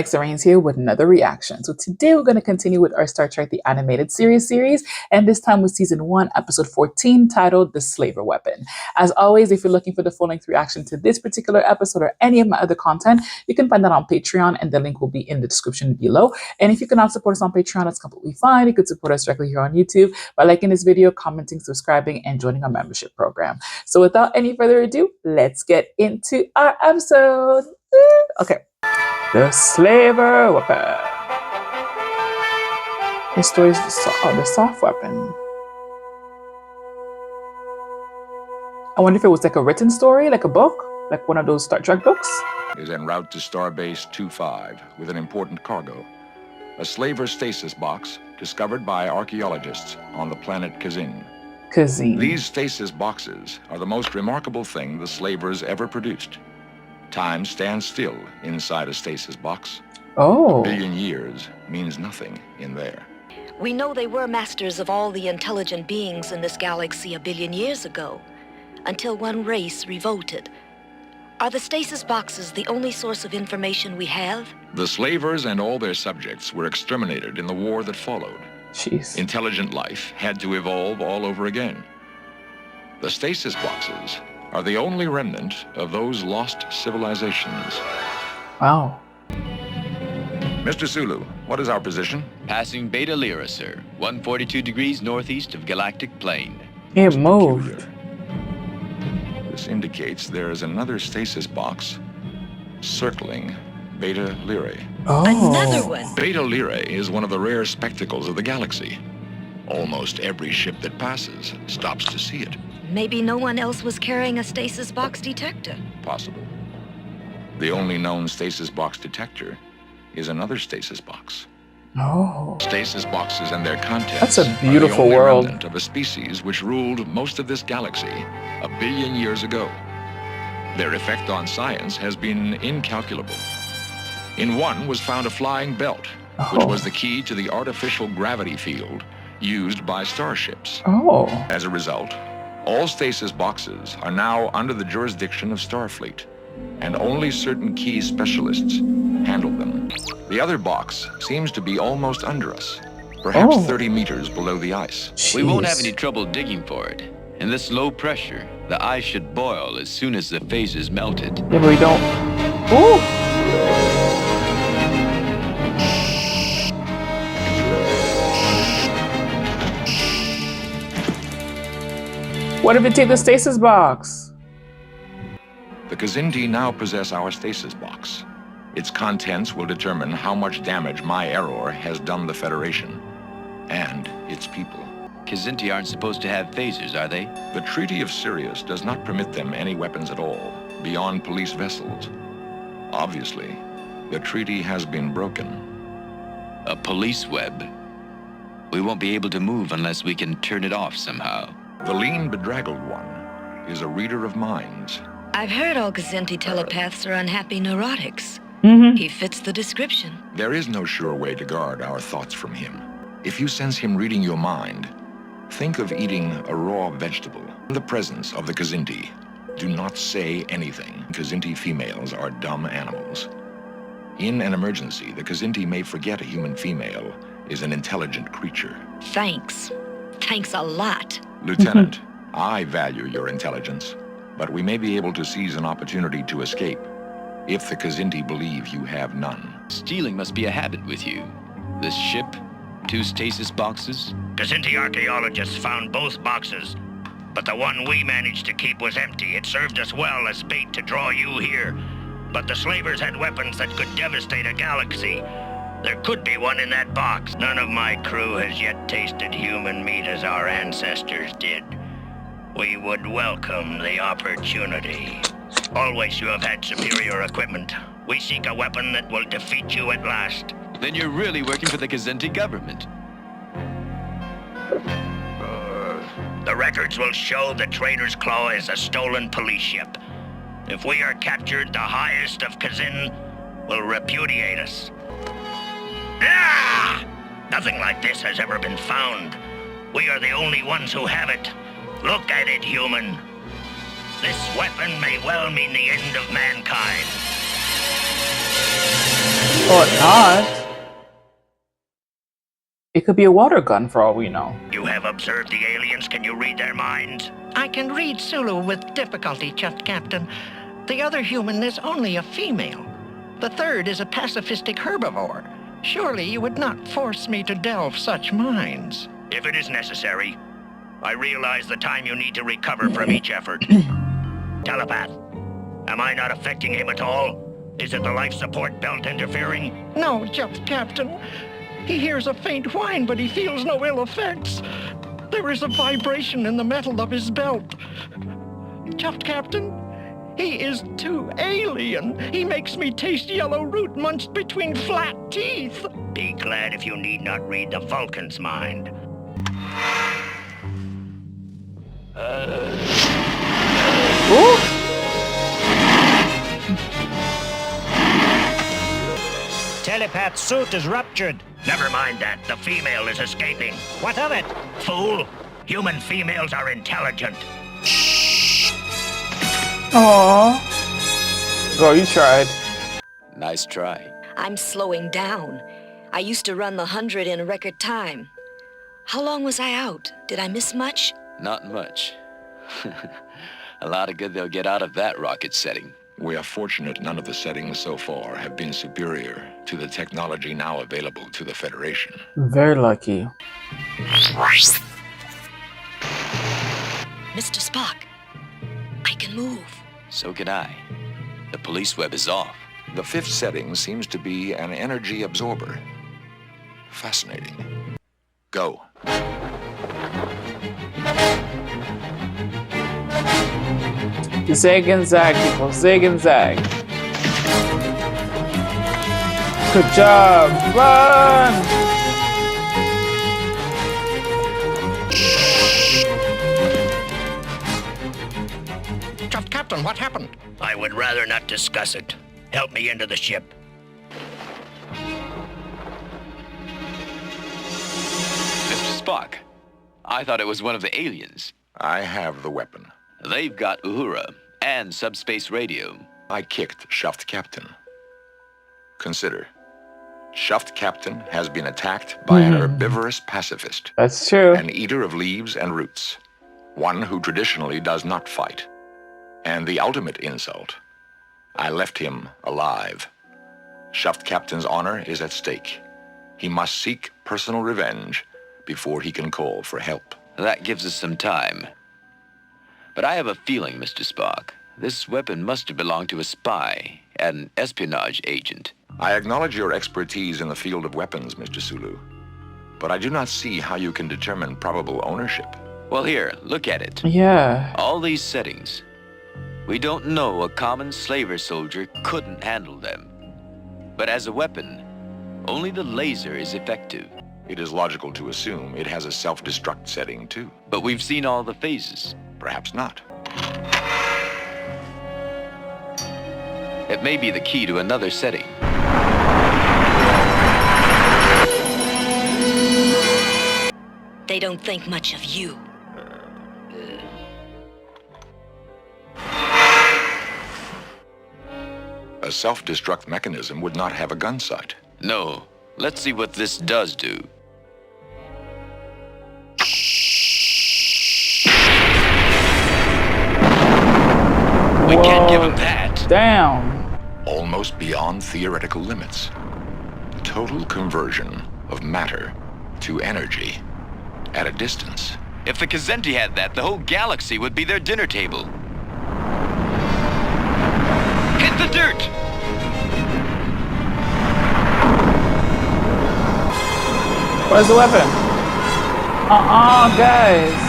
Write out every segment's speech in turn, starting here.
Alexxa Rains here with another reaction. So today we're going to continue with our Star Trek The Animated Series, and this time with Season 1, Episode 14, titled The Slaver Weapon. As always, if you're looking for the full-length reaction to this particular episode or any of my other content, you can find that on Patreon, and the link will be in the description below. And if you cannot support us on Patreon, that's completely fine. You could support us directly here on YouTube by liking this video, commenting, subscribing, and joining our membership program. So without any further ado, let's get into our episode. Okay. The Slaver Weapon. This story is the soft weapon. I wonder if it was like a written story, like a book, like one of those Star Trek books. Is en route to Starbase 25 with an important cargo. A slaver stasis box discovered by archaeologists on the planet Kazin. These stasis boxes are the most remarkable thing the slavers ever produced. Time stands still inside a stasis box. Oh. A billion years means nothing in there. We know they were masters of all the intelligent beings in this galaxy a billion years ago, until one race revolted. Are the stasis boxes the only source of information we have? The slavers and all their subjects were exterminated in the war that followed. Jeez. Intelligent life had to evolve all over again. The stasis boxes are the only remnant of those lost civilizations. Wow. Mr. Sulu, what is our position? Passing Beta Lyra, sir. 142 degrees northeast of Galactic Plane. It moved. This indicates there is another stasis box circling Beta Lyrae. Oh. Another one. Beta Lyrae is one of the rare spectacles of the galaxy. Almost every ship that passes stops to see it. Maybe no one else was carrying a stasis box detector. Possible. The only known stasis box detector is another stasis box. Oh. Stasis boxes and their contents. That's a beautiful are the only world. remnant of a species which ruled most of this galaxy a billion years ago. Their effect on science has been incalculable. In one was found a flying belt, which was the key to the artificial gravity field used by starships. Oh. As a result, all stasis boxes are now under the jurisdiction of Starfleet, and only certain key specialists handle them. The other box seems to be almost under us, perhaps 30 meters below the ice. Jeez. We won't have any trouble digging for it. In this low pressure, the ice should boil as soon as the phase is melted. Yeah, but we don't. Ooh. What if it take the stasis box? The Kazinti now possess our stasis box. Its contents will determine how much damage my error has done the Federation and its people. Kazinti aren't supposed to have phasers, are they? The Treaty of Sirius does not permit them any weapons at all, beyond police vessels. Obviously, the treaty has been broken. A police web. We won't be able to move unless we can turn it off somehow. The lean, bedraggled one is a reader of minds. I've heard all Kazinti telepaths are unhappy neurotics. He fits the description. There is no sure way to guard our thoughts from him. If you sense him reading your mind, think of eating a raw vegetable in the presence of the Kazinti. Do not say anything. Kazinti females are dumb animals. In an emergency, the Kazinti may forget a human female is an intelligent creature. Thanks. Thanks a lot. Lieutenant, I value your intelligence, but we may be able to seize an opportunity to escape if the Kazinti believe you have none. Stealing must be a habit with you. This ship, 2 stasis boxes. Kazinti archaeologists found both boxes, but the one we managed to keep was empty. It served us well as bait to draw you here, but the slavers had weapons that could devastate a galaxy. There could be one in that box. None of my crew has yet tasted human meat as our ancestors did. We would welcome the opportunity. Always you have had superior equipment. We seek a weapon that will defeat you at last. Then you're really working for the Kazinti government. The records will show the Trader's Claw is a stolen police ship. If we are captured, the highest of Kazin will repudiate us. Ah! Nothing like this has ever been found. We are the only ones who have it. Look at it, human. This weapon may well mean the end of mankind. Or not. It could be a water gun for all we know. You have observed the aliens. Can you read their minds? I can read Sulu with difficulty, Chuffed Captain. The other human is only a female. The third is a pacifistic herbivore. Surely you would not force me to delve such minds. If it is necessary. I realize the time you need to recover from each effort. Telepath, am I not affecting him at all? Is it the life support belt interfering? No, Chuffed Captain. He hears a faint whine, but he feels no ill effects. There is a vibration in the metal of his belt. Chuffed Captain, he is too alien. He makes me taste yellow root munched between flat teeth. Be glad if you need not read the Vulcan's mind. Ooh. Telepath's suit is ruptured. Never mind that. The female is escaping. What of it? Fool! Human females are intelligent. Aww. Girl, you tried. Nice try. I'm slowing down. I used to run the 100 in record time. How long was I out? Did I miss much? Not much. A lot of good they'll get out of that rocket setting. We are fortunate none of the settings so far have been superior to the technology now available to the Federation. Very lucky. Mr. Spock, I can move. So can I. The police web is off. The fifth setting seems to be an energy absorber. Fascinating. Go. Zig and zag, people. Zig and zag. Good job. Run! Chuffed Captain, what happened? I would rather not discuss it. Help me into the ship. Mr. Spock, I thought it was one of the aliens. I have the weapon. They've got Uhura and subspace radio. I kicked Shuffed Captain. Consider, Shuffed Captain has been attacked by an herbivorous pacifist, That's true. an eater of leaves and roots, one who traditionally does not fight. And the ultimate insult, I left him alive. Shuffed Captain's honor is at stake. He must seek personal revenge before he can call for help. That gives us some time. But I have a feeling, Mr. Spock, this weapon must have belonged to a spy, an espionage agent. I acknowledge your expertise in the field of weapons, Mr. Sulu, but I do not see how you can determine probable ownership. Well, here, look at it. Yeah. All these settings. We don't know a common slaver soldier couldn't handle them. But as a weapon, only the laser is effective. It is logical to assume it has a self-destruct setting, too. But we've seen all the phases. Perhaps not. It may be the key to another setting. They don't think much of you. A self-destruct mechanism would not have a gun sight. No. Let's see what this does do. We can't give him that. Damn. Almost beyond theoretical limits. Total conversion of matter to energy at a distance. If the Kazenti had that, the whole galaxy would be their dinner table. Hit the dirt! Where's the weapon? Guys.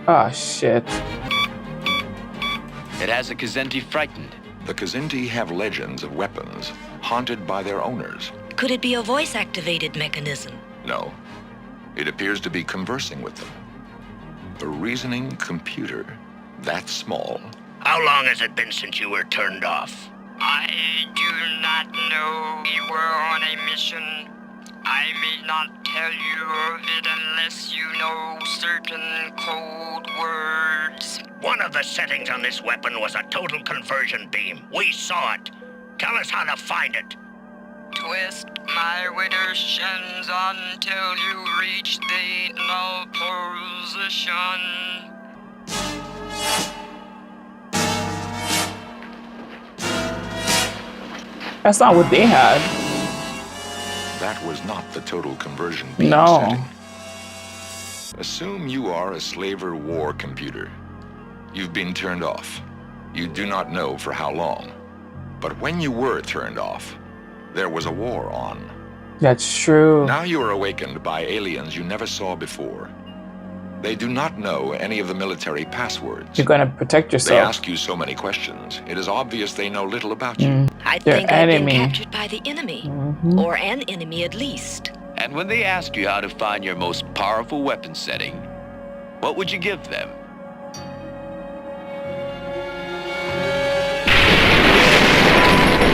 Oh, shit. It has a Kazenti frightened. The Kazindi have legends of weapons haunted by their owners. Could it be a voice-activated mechanism? No, it appears to be conversing with them. A reasoning computer that small. How long has it been since you were turned off? I do not know. We were on a mission. I may not tell you of it unless you know certain code words. One of the settings on this weapon was a total conversion beam. We saw it. Tell us how to find it. Twist my widdershins until you reach the null position. That's not what they had. That was not the total conversion beam No. setting. Assume you are a slaver war computer. You've been turned off. You do not know for how long. But when you were turned off, there was a war on. That's true. Now you are awakened by aliens you never saw before. They do not know any of the military passwords. You're gonna protect They yourself. ask you so many questions. It is obvious they know little about you. I Their think I've been enemy. captured by the enemy. Mhm. Or an enemy at least. And when they ask you how to find your most powerful weapon setting, what would you give them?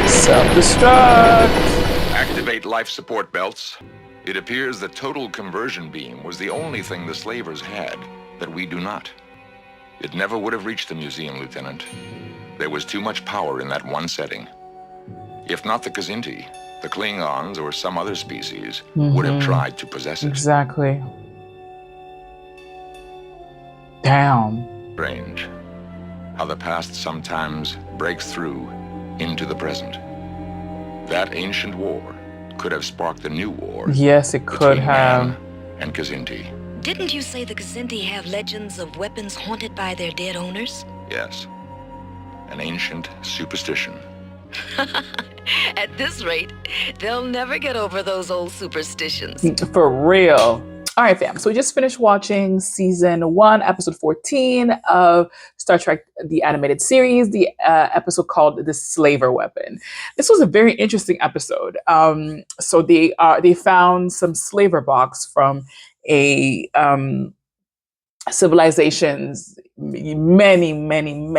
Self-destruct. Activate life support belts. It appears the total conversion beam was the only thing the slavers had that we do not. It never would have reached the museum, Lieutenant. There was too much power in that one setting. If not the Kazinti, the Klingons or some other species would have tried to possess it. Exactly. Damn. Strange how the past sometimes breaks through into the present. That ancient war could have sparked a new war. Yes, it could between have. man and Kazinti. Didn't you say the Kazinti have legends of weapons haunted by their dead owners? Yes. An ancient superstition. At this rate, they'll never get over those old superstitions. For real. All right, fam. So we just finished watching season 1, episode 14 of Star Trek, the animated series, the episode called The Slaver Weapon. This was a very interesting episode. So they found some slaver box from a civilizations many moons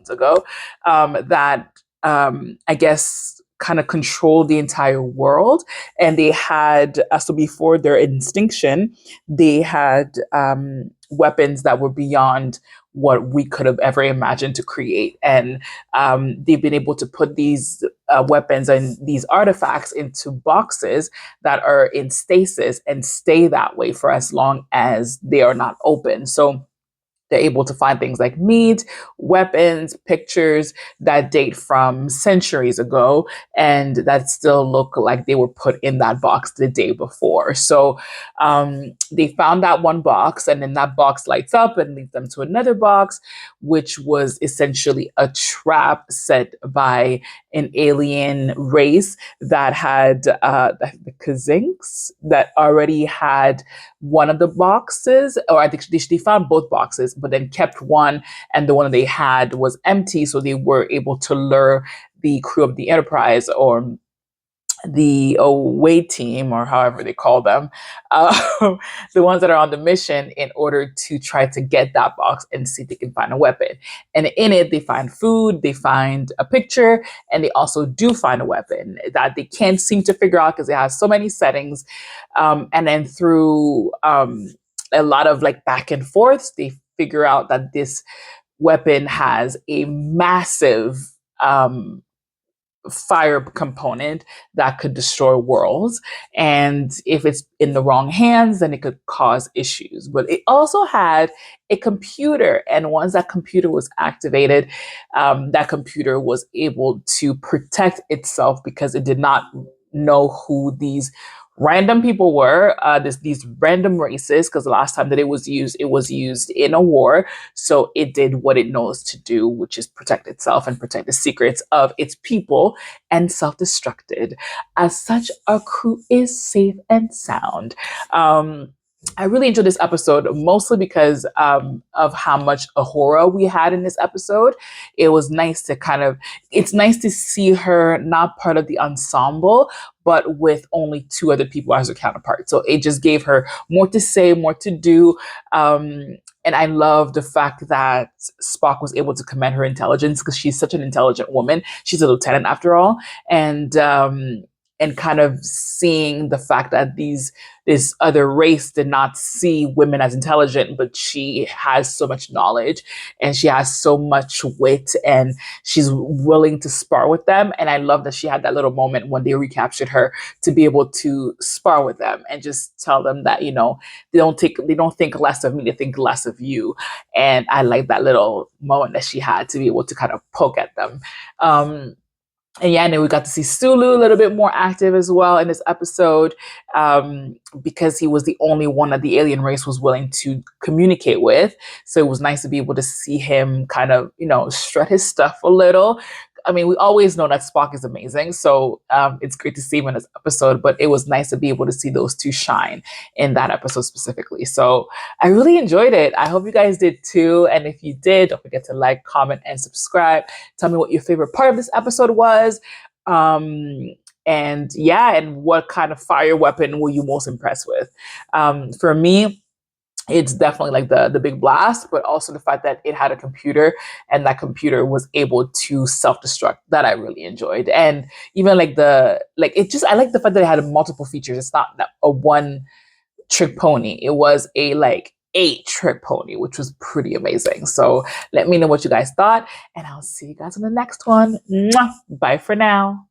ago that I guess kind of controlled the entire world. And they had, so before their extinction, they had weapons that were beyond what we could have ever imagined to create. And they've been able to put these weapons and these artifacts into boxes that are in stasis and stay that way for as long as they are not open. So they're able to find things like meat, weapons, pictures that date from centuries ago and that still look like they were put in that box the day before. So they found that one box, and then that box lights up and leads them to another box, which was essentially a trap set by an alien race that had the Kazinks that already had one of the boxes, or I think they found both boxes, but then kept one, and the one that they had was empty, so they were able to lure the crew of the Enterprise, or the away team, or however they call them, the ones that are on the mission, in order to try to get that box and see if they can find a weapon. And in it, they find food, they find a picture, and they also do find a weapon that they can't seem to figure out because it has so many settings. And then through a lot of like back and forths, they figure out that this weapon has a massive fire component that could destroy worlds. And if it's in the wrong hands, then it could cause issues. But it also had a computer. And once that computer was activated, that computer was able to protect itself because it did not know who these random people were, these random races, because the last time that it was used in a war. So it did what it knows to do, which is protect itself and protect the secrets of its people, and self-destructed. As such, our crew is safe and sound. I really enjoyed this episode, mostly because of how much Uhura we had in this episode. It was nice to it's nice to see her not part of the ensemble, but with only 2 other people as her counterpart. So it just gave her more to say, more to do. And I love the fact that Spock was able to commend her intelligence, because she's such an intelligent woman. She's a lieutenant after all. And and kind of seeing the fact that this other race did not see women as intelligent, but she has so much knowledge and she has so much wit and she's willing to spar with them. And I love that she had that little moment when they recaptured her to be able to spar with them and just tell them that, they don't think less of me, they think less of you. And I like that little moment that she had to be able to kind of poke at them. And yeah, and then we got to see Sulu a little bit more active as well in this episode, because he was the only one that the alien race was willing to communicate with. So it was nice to be able to see him kind of, strut his stuff a little. I mean, we always know that Spock is amazing, so it's great to see him in this episode, but it was nice to be able to see those two shine in that episode specifically. So I really enjoyed it. I hope you guys did too. And if you did, don't forget to like, comment, and subscribe. Tell me what your favorite part of this episode was. And what kind of fire weapon were you most impressed with? For me, it's definitely like the big blast, but also the fact that it had a computer and that computer was able to self-destruct. That I really enjoyed. And even I like the fact that it had multiple features. It's not a one trick pony. It was a 8-trick pony, which was pretty amazing. So let me know what you guys thought, and I'll see you guys on the next one. Mwah! Bye for now.